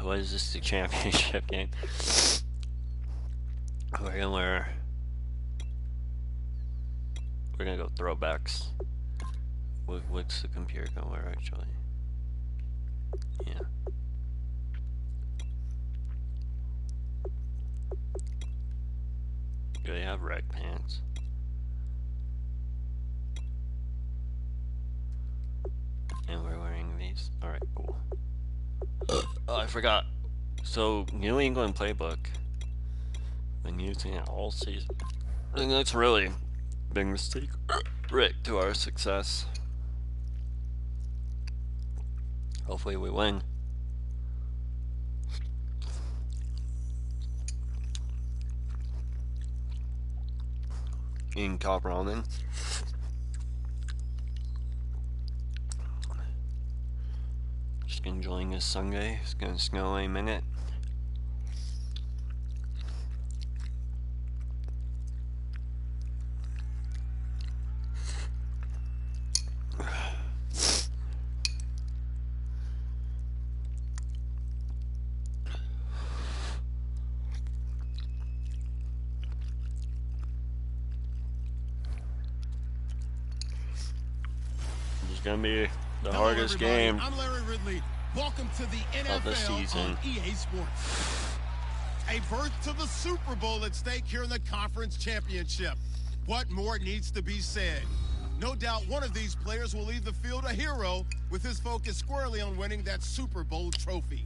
what is this, the championship game? We're gonna go throwbacks. What's the computer gonna wear actually? Yeah. Do they have rag pants? And we're wearing these. Alright, cool. Oh, I forgot. So, New England playbook. Been using it all season. I think that's really a big mistake. Right to our success. Hopefully we win. Eating top ramen. Just enjoying this Sunday. It's gonna snow any minute. It's gonna be the hardest game I'm Larry Ridley. Welcome to the NFL of the season. On EA Sports. A berth to the Super Bowl at stake here in the Conference Championship. What more needs to be said? No doubt one of these players will leave the field a hero with his focus squarely on winning that Super Bowl trophy.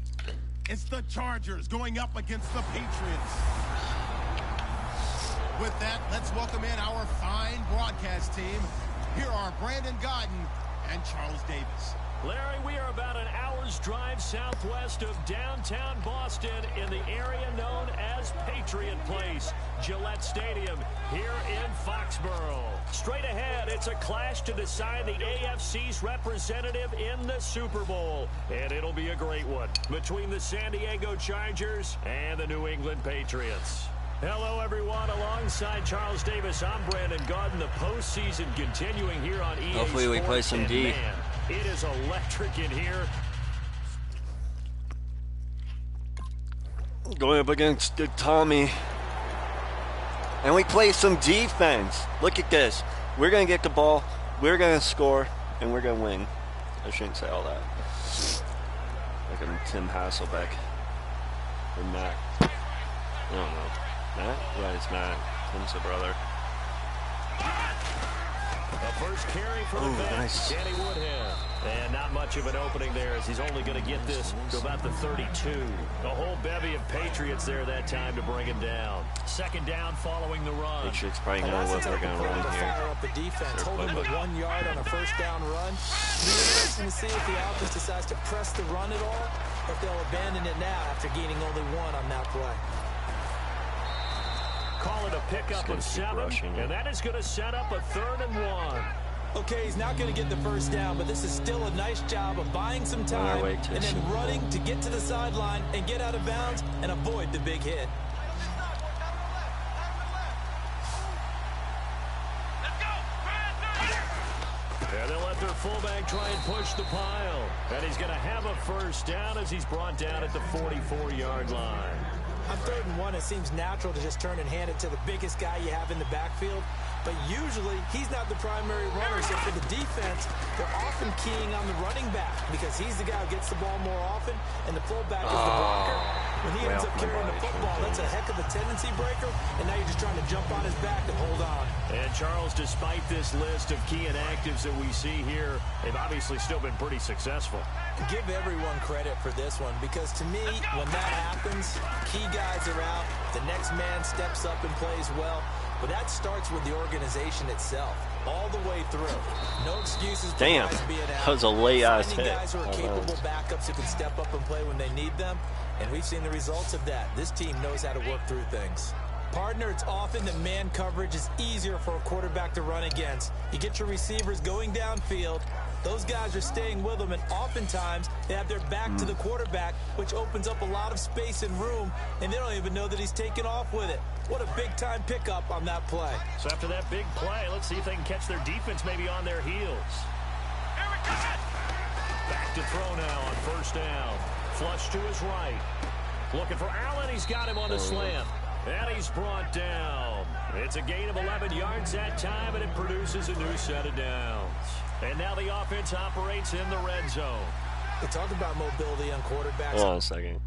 It's the Chargers going up against the Patriots. With that, let's welcome in our fine broadcast team. Here are Brandon Godden and Charles Davis. Larry, we are about an hour's drive southwest of downtown Boston in the area known as Patriot Place, Gillette Stadium, here in Foxborough. Straight ahead, it's a clash to decide the AFC's representative in the Super Bowl. And it'll be a great one between the San Diego Chargers and the New England Patriots. Hello, everyone. Alongside Charles Davis, I'm Brandon Godden. The postseason continuing here on EA Hopefully we play some D. Man, it is electric in here. Going up against the Tommy. And we play some defense. Look at this. We're going to get the ball, we're going to score, and we're going to win. I shouldn't say all that. Look at Tim Hasselbeck. Or Matt. I don't know. Matt? Yeah, it's Matt. Tim's a brother. A first carry for the nice. Danny Woodhead. And not much of an opening there as he's only going to get this to about the 32. A whole bevy of Patriots there that time to bring him down. Second down following the run. Patriots probably know what they're going to run here. Fire up the defense, hold them to 1 yard on a first down run. It'll be interesting to see if the offense decides to press the run at all, or if they'll abandon it now after gaining only one on that play. Call it a pickup of 7, and that is going to set up a 3rd and 1. Okay, he's not going to get the first down, but this is still a nice job of buying some time and then running to get to the sideline and get out of bounds and avoid the big hit. And they'll let their fullback try and push the pile. And he's going to have a first down as he's brought down at the 44-yard line. On 3rd and 1, it seems natural to just turn and hand it to the biggest guy you have in the backfield. But usually, he's not the primary runner. So for the defense, they're often keying on the running back because he's the guy who gets the ball more often, and the fullback is the blocker. When he ends up carrying the football, that's a heck of a tendency breaker, and now you're just trying to jump on his back and hold on. And Charles, despite this list of key inactives that we see here, they've obviously still been pretty successful. Give everyone credit for this one because to me, when that happens, key guys are out, the next man steps up and plays well. But that starts with the organization itself, all the way through. No excuses for guys being out. That was a late-ass hit. Finding guys who are capable backups who can step up and play when they need them, and we've seen the results of that. This team knows how to work through things. Partner, it's often that man coverage is easier for a quarterback to run against. You get your receivers going downfield. Those guys are staying with them, and oftentimes they have their back to the quarterback, which opens up a lot of space and room, and they don't even know that he's taken off with it. What a big-time pickup on that play. So after that big play, let's see if they can catch their defense maybe on their heels. Back to throw now on first down. Flush to his right. Looking for Allen. He's got him on the slant. And he's brought down. It's a gain of 11 yards that time, and it produces a new set of downs. And now the offense operates in the red zone. They talk about mobility on quarterbacks. Hold on a second.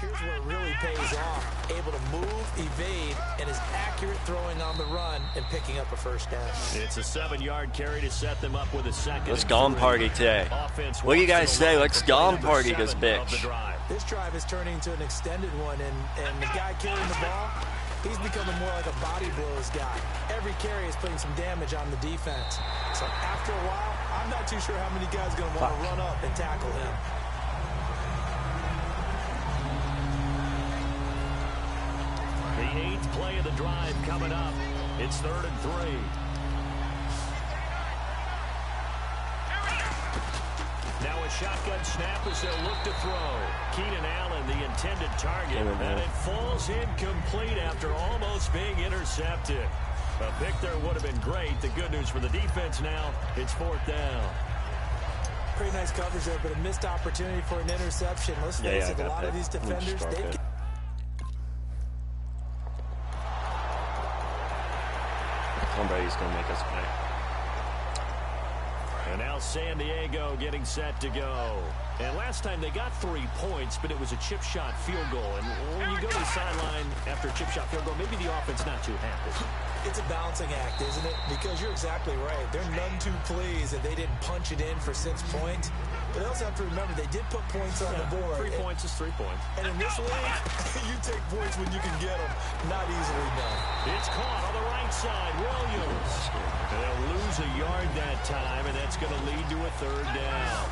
Here's where it really pays off. Able to move, evade, and is accurate throwing on the run and picking up a first down. It's a 7-yard carry to set them up with a second. Let's gone party today. What do you guys say? Let's gone party this bitch. This drive is turning into an extended one, and the guy carrying the ball, he's becoming more like a body blows guy. Every carry is putting some damage on the defense. So after a while, I'm not too sure how many guys are going to want to run up and tackle him. The 8th play of the drive coming up. It's 3rd and 3. Now a shotgun snap as they'll look to throw. Keenan Allen, the intended target, and it falls incomplete after almost being intercepted. A pick there would have been great. The good news for the defense now, it's 4th down. Pretty nice coverage there, but a missed opportunity for an interception. Let's face it, a lot of these defenders, they Tom Brady's going to make us play. And now San Diego getting set to go. And last time they got 3 points, but it was a chip shot field goal. And when you go to the sideline after a chip shot field goal, maybe the offense not too happy. It's a balancing act, isn't it? Because you're exactly right. They're none too pleased that they didn't punch it in for 6 points. But they also have to remember they did put points on the board. 3 points is 3 points. And in this league, you take points when you can get them. Not easily done. It's caught on the right side. Williams. They'll lose a yard that time, and that's going to lead to a 3rd down.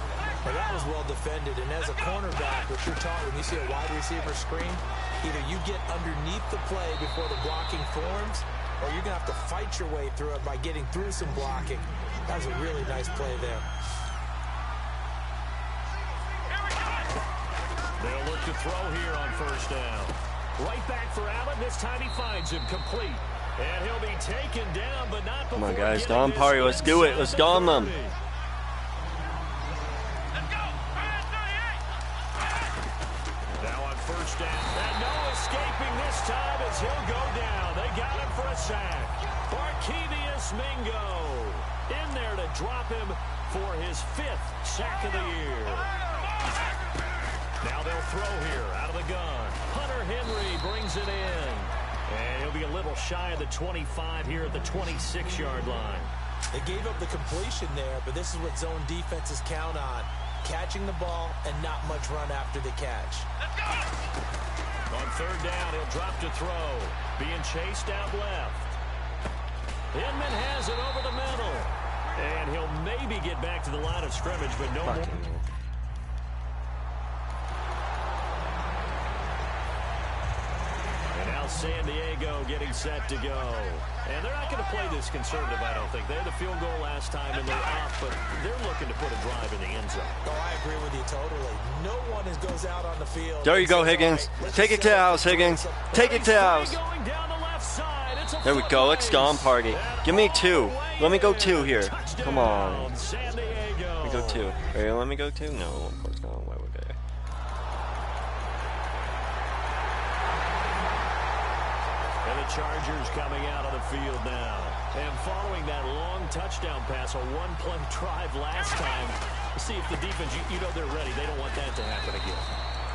Well, that was well defended. And as a cornerback, what you're taught when you see a wide receiver screen, either you get underneath the play before the blocking forms, or you're going to have to fight your way through it by getting through some blocking. That was a really nice play there. They'll look to throw here on 1st down. Right back for Allen. This time he finds him complete. And he'll be taken down, but not before. Come on, guys. Gone party. Let's do it. Let's gone them. Now on 1st down. And no escaping this time as he'll go down. They got him for a sack. Barkevius Mingo in there to drop him for his 5th sack of the year. Now they'll throw here out of the gun. Hunter Henry brings it in. And he'll be a little shy of the 25 here at the 26-yard line. They gave up the completion there, but this is what zone defenses count on. Catching the ball and not much run after the catch. On 3rd down, he'll drop to throw. Being chased out left. Inman has it over the middle. And he'll maybe get back to the line of scrimmage, but no more. And now San Diego getting set to go. And they're not going to play this conservative, I don't think. They had a field goal last time, and they're up, but they're looking to put a drive in the end zone. Oh, I agree with you totally. No one goes out on the field. There you go, Higgins. Take it to the house, Higgins. Take it to the house. There we go. Let's gone party. Give me 2. Let me go 2 here. Come on. Let me go 2. Are you let me go 2? No, of course not. Why would I? And the Chargers coming out on the field now. And following that long touchdown pass, a 1-play drive last time, see if the defense, you know they're ready. They don't want that to happen again.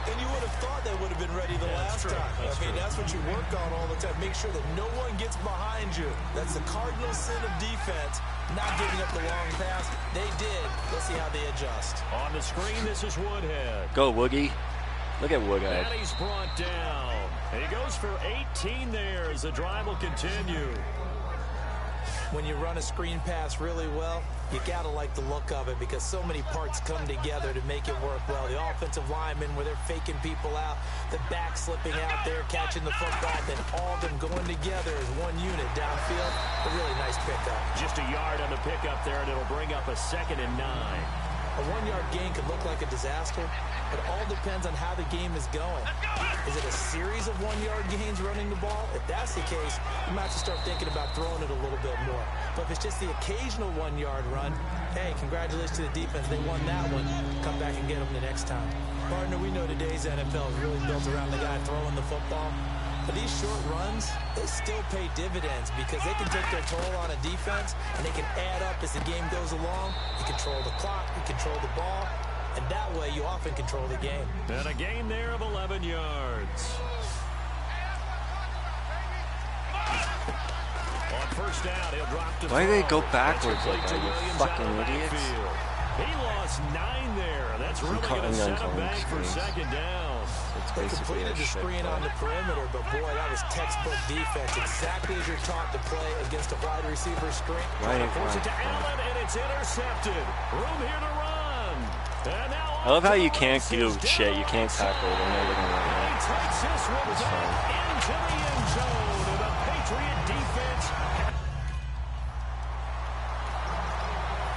And you would have thought they would have been ready the last time. That's what you work on all the time. Make sure that no one gets behind you. That's the cardinal sin of defense, not giving up the long pass. They did. Let's see how they adjust. On the screen, this is Woodhead. Go, Woogie. Look at Woodhead. And he's brought down. And he goes for 18 there as the drive will continue. When you run a screen pass really well, you got to like the look of it because so many parts come together to make it work well. The offensive linemen where they're faking people out, the back slipping out there, catching the football, then all of them going together as one unit downfield. A really nice pickup. Just a yard on the pickup there, and it'll bring up a 2nd and 9. A 1-yard gain could look like a disaster. It all depends on how the game is going. Is it a series of 1-yard gains running the ball? If that's the case, you might have to start thinking about throwing it a little bit more. But if it's just the occasional 1-yard run, hey, congratulations to the defense. They won that one. Come back and get them the next time. Partner, we know today's NFL is really built around the guy throwing the football. But these short runs, they still pay dividends because they can take their toll on a defense and they can add up as the game goes along. You control the clock, you control the ball, and that way you often control the game. And a gain there of 11 yards. On first down, he'll drop to Why do they go throw. backwards That's like that, you Williams fucking out of the idiots? backfield. He lost 9 there. That's really going to set him back for 2nd down. They completed the screen on the perimeter, but boy, that was textbook defense. Exactly as you're taught to play against a wide receiver screen. Force it to Allen, and it's intercepted. Room here to run. And now I love how you can't do shit. You can't tackle when they're looking like He that. takes this one back into the end zone, and the Patriot defense.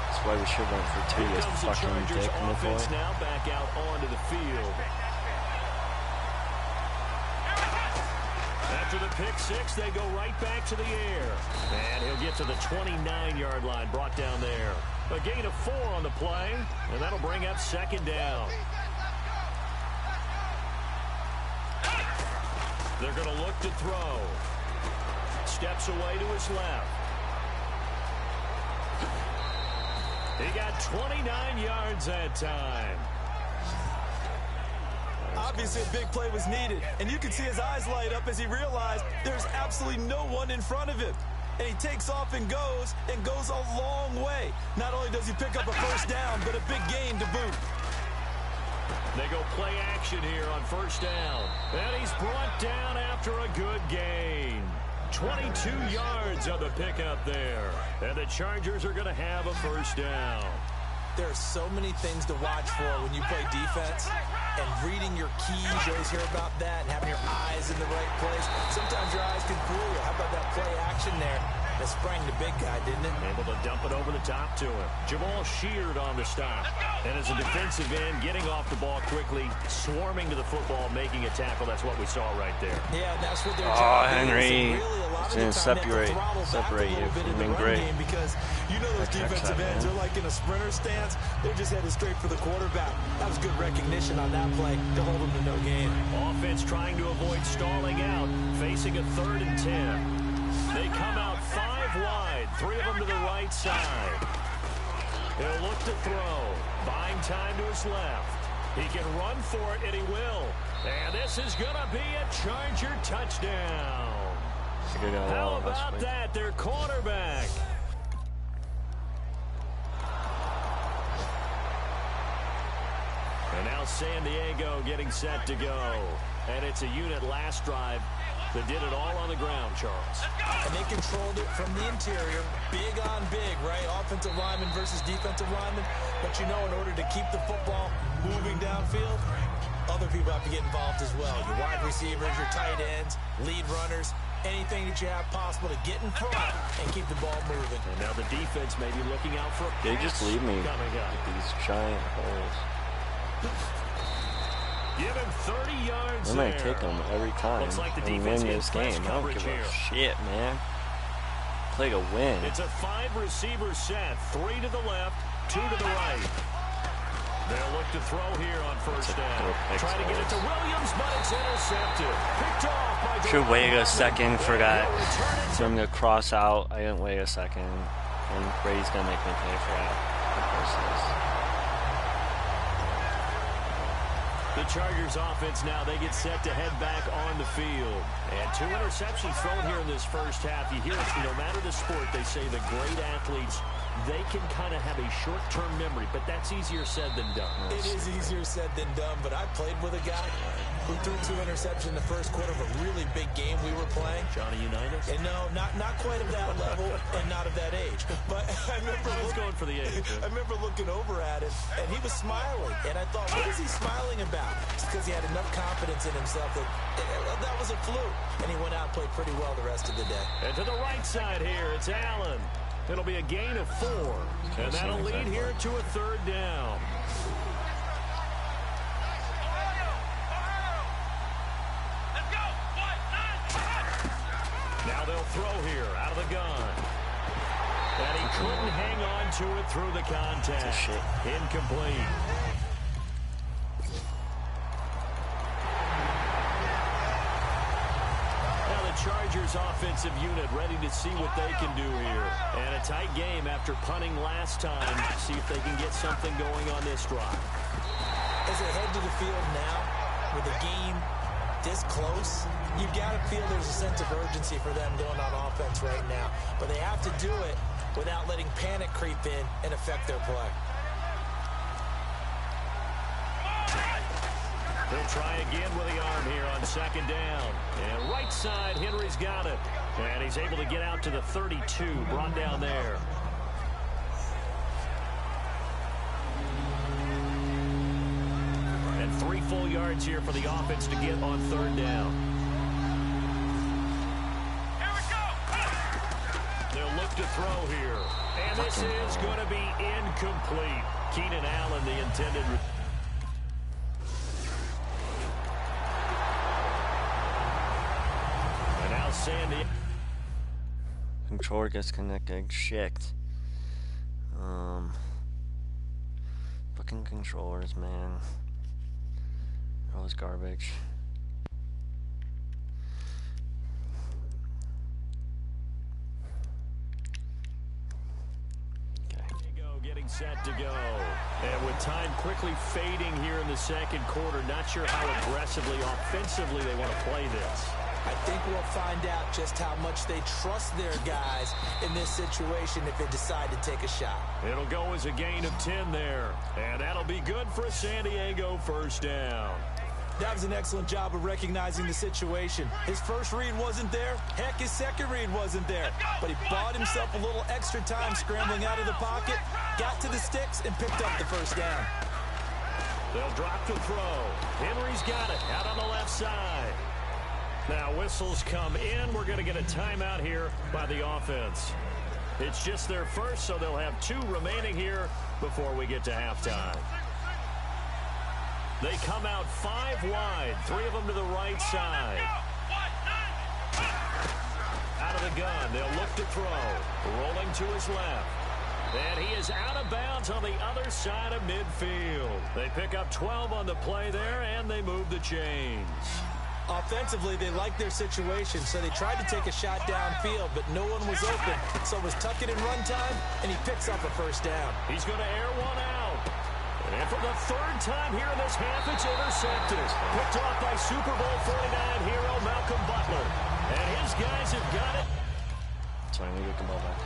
That's why we should run for 2, you fucking dick, Offense McCoy. now back out onto the field. After the pick 6, they go right back to the air. And he'll get to the 29-yard line, brought down there. A gain of 4 on the play, and that'll bring up 2nd down. They're going to look to throw. Steps away to his left. He got 29 yards that time. Obviously, a big play was needed, and you can see his eyes light up as he realized there's absolutely no one in front of him. And he takes off and goes a long way. Not only does he pick up a first down, but a big gain to boot. They go play action here on first down. And he's brought down after a good gain. 22 yards on the pickup there. And the Chargers are going to have a first down. There are so many things to watch for when you play defense. And reading your keys, you always hear about that, and having your eyes in the right place. Sometimes your eyes can fool you. How about that play action there? That sprang the big guy, didn't it? Able to dump it over the top to him. Jamal Sheard on the stop. And as a defensive end, getting off the ball quickly, swarming to the football, making a tackle. That's what we saw right there. Yeah, and that's what their Oh, job Henry. is. Really, a lot It's of going the to time they have to separate you throttle back a little bit from in the being run great. game because you know those defensive ends are like in a sprinter stance. They're just headed straight for the quarterback. That was good recognition on that play to hold them to no gain. Offense trying to avoid stalling out, facing a 3rd and 10. They come out 5 wide, 3 of them to the right side. He'll look to throw, buying time to his left. He can run for it, and he will. And this is going to be a Charger touchdown. How about that, their quarterback? And now San Diego getting set to go. And it's a unit last drive that did it all on the ground, Charles. And they controlled it from the interior. Big on big, right? Offensive lineman versus defensive lineman. But you know, in order to keep the football moving downfield, other people have to get involved as well. Your wide receivers, your tight ends, lead runners, anything that you have possible to get in front and keep the ball moving. And now the defense may be looking out for a They pass just leave me coming up. with these giant holes. Give him 30 yards I'm going to there. kick them every time Looks like the and defense win in this press game. I don't coverage give a here. shit, man. Play to win. It's a 5-receiver set. 3 to the left, 2 to the right. They'll look to throw here on first down. Try to get it to Williams, but it's intercepted. Picked off by Should wait a Watson. second for that. They'll return it So I'm going to cross out. I didn't wait a second. And Brady's going to make me pay for that. Of course it is. The Chargers offense now, they get set to head back on the field. And 2 interceptions thrown here in this first half. You hear it, no matter the sport, they say the great athletes, they can kind of have a short-term memory, but that's easier said than done. It is easier said than done, but I played with a guy. who threw 2 interceptions in the first quarter of a really big game we were playing. Johnny Unitas? And no, not quite of that level and not of that age. But I remember going for the age. I remember looking over at him, and he was smiling. And I thought, what is he smiling about? It's because he had enough confidence in himself that that was a fluke. And he went out and played pretty well the rest of the day. And to the right side here, it's Allen. It'll be a gain of 4. And that'll lead here to a 3rd down. Now they'll throw here out of the gun. And he couldn't hang on to it through the contact. Incomplete. Now the Chargers offensive unit ready to see what they can do here. And a tight game after punting last time. See if they can get something going on this drive. As they head to the field now, with the game this close, you got to feel there's a sense of urgency for them going on offense right now. But they have to do it without letting panic creep in and affect their play. They'll try again with the arm here on 2nd down. And right side, Henry's got it. And he's able to get out to the 32, brought down there. And 3 full yards here for the offense to get on 3rd down. They'll look to throw here. And this is going to be incomplete. Keenan Allen, the intended. And now Sandy. Controller disconnected. Shit. Fucking controllers, man. That was garbage. Getting set to go. And with time quickly fading here in the 2nd quarter, not sure how aggressively, offensively they want to play this. I think we'll find out just how much they trust their guys in this situation if they decide to take a shot. It'll go as a gain of 10 there. And that'll be good for a San Diego 1st down. That was an excellent job of recognizing the situation. His first read wasn't there. Heck, his second read wasn't there. But he bought himself a little extra time scrambling out of the pocket, got to the sticks, and picked up the 1st down. They'll drop to throw. Henry's got it out on the left side. Now whistles come in. We're going to get a timeout here by the offense. It's just their first, so they'll have 2 remaining here before we get to halftime. They come out 5 wide, 3 of them to the right side. Out of the gun, they'll look to throw. Rolling to his left. And he is out of bounds on the other side of midfield. They pick up 12 on the play there, and they move the chains. Offensively, they like their situation, so they tried to take a shot downfield, but no one was open. So it was tuck it in run time, and he picks up a 1st down. He's going to air one out. And for the 3rd time here in this half, it's intercepted. Picked off by Super Bowl 49 hero Malcolm Butler. And his guys have got it. Sorry, let me get the ball back.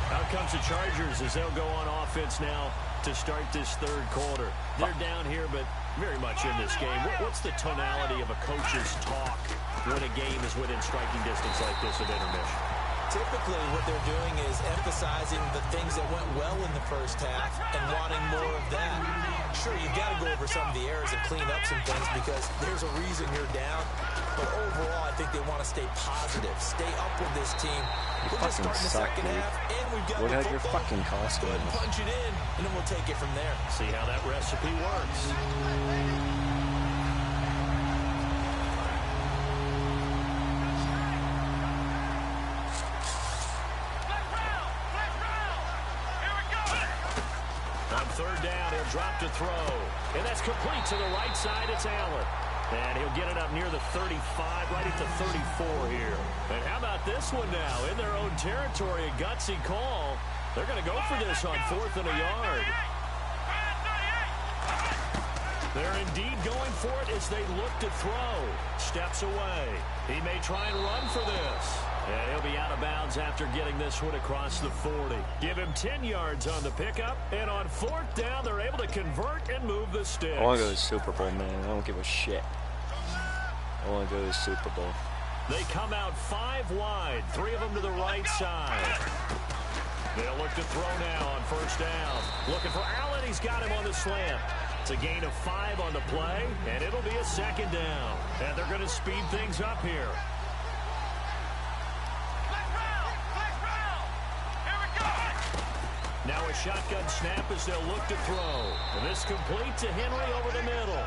Out comes the Chargers as they'll go on offense now to start this 3rd quarter. They're down here, but very much in this game. What's the tonality of a coach's talk when a game is within striking distance like this at intermission? Typically, what they're doing is emphasizing the things that went well in the 1st half and wanting more of that. Sure, you got to go over some of the errors and clean up some things because there's a reason you're down. But overall, I think they want to stay positive, stay up with this team. We're just starting the 2nd half, and we've got the your fucking costume. Go ahead and punch it in, and then we'll take it from there. See how that recipe works. On 3rd down, he'll drop to throw. And that's complete to the right side. It's Allen. And he'll get it up near the 35, right at the 34 here. And how about this one now? In their own territory, a gutsy call. They're going to go for this on 4th and a yard. They're indeed going for it as they look to throw. Steps away. He may try and run for this. And he'll be out of bounds after getting this one across the 40. Give him 10 yards on the pickup. And on 4th down, they're able to convert and move the sticks. I want to go to the Super Bowl, man. I don't give a shit. I want to go to the Super Bowl. They come out 5 wide. 3 of them to the right side. They'll look to throw now on 1st down. Looking for Allen. He's got him on the slant. It's a gain of 5 on the play, and it'll be a 2nd down. And they're going to speed things up here. Now a shotgun snap as they'll look to throw. And this complete to Henry over the middle.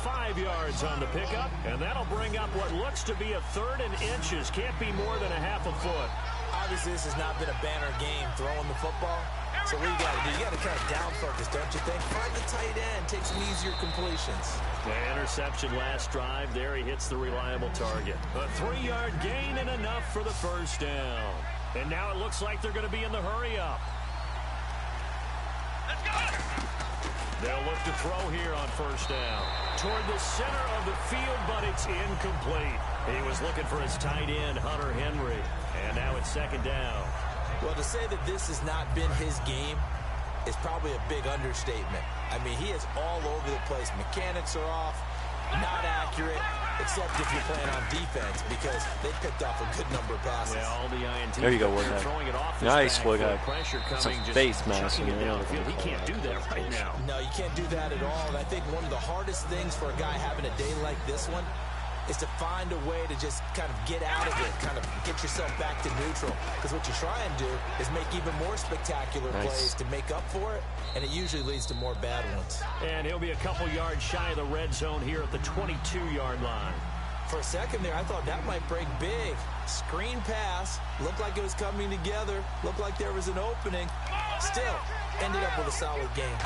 5 yards on the pickup, and that'll bring up what looks to be a 3rd and inches. Can't be more than a half a foot. Obviously, this has not been a banner game throwing the football. So what you got to do? You got to kind of down focus, don't you think? Find the tight end, take some easier completions. The interception last drive. There he hits the reliable target. A 3-yard gain and enough for the 1st down. And now it looks like they're going to be in the hurry-up. They'll look to throw here on 1st down. Toward the center of the field, but it's incomplete. He was looking for his tight end, Hunter Henry. And now it's 2nd down. Well, to say that this has not been his game is probably a big understatement. I mean, he is all over the place. Mechanics are off, not accurate, except if you're playing on defense, because they picked off a good number of passes. Yeah, all the INT. There you go, Woodhead. Throwing it off his Nice, back, Woodhead. Pressure It's coming, a just face mask. chucking it downfield. He can't do that right now. No, you can't do that at all. And I think one of the hardest things for a guy having a day like this one is to find a way to just kind of get out of it, kind of get yourself back to neutral. Because what you try and do is make even more spectacular plays to make up for it, and it usually leads to more bad ones. And he'll be a couple yards shy of the red zone here at the 22-yard line. For a second there, I thought that might break big. Screen pass, looked like it was coming together, looked like there was an opening. Still, ended up with a solid game.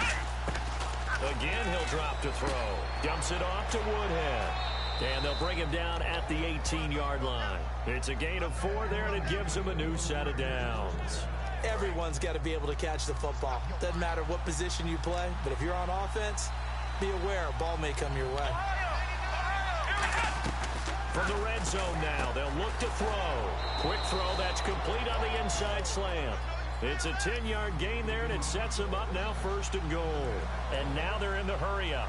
Again, he'll drop to throw. Dumps it off to Woodhead. And they'll bring him down at the 18-yard line. It's a gain of 4 there, and it gives him a new set of downs. Everyone's got to be able to catch the football. Doesn't matter what position you play, but if you're on offense, be aware a ball may come your way. From the red zone now, they'll look to throw. Quick throw, that's complete on the inside slant. It's a 10-yard gain there, and it sets them up now 1st and goal. And now they're in the hurry-up.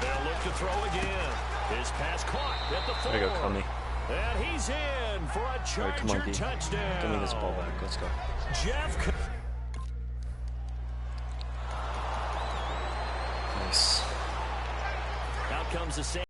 They'll look to throw again. His pass caught at the 4. There you go, Cummy. And he's in for a Charger touchdown. Give me this ball back. Let's go. Jeff. Nice. Out comes the same.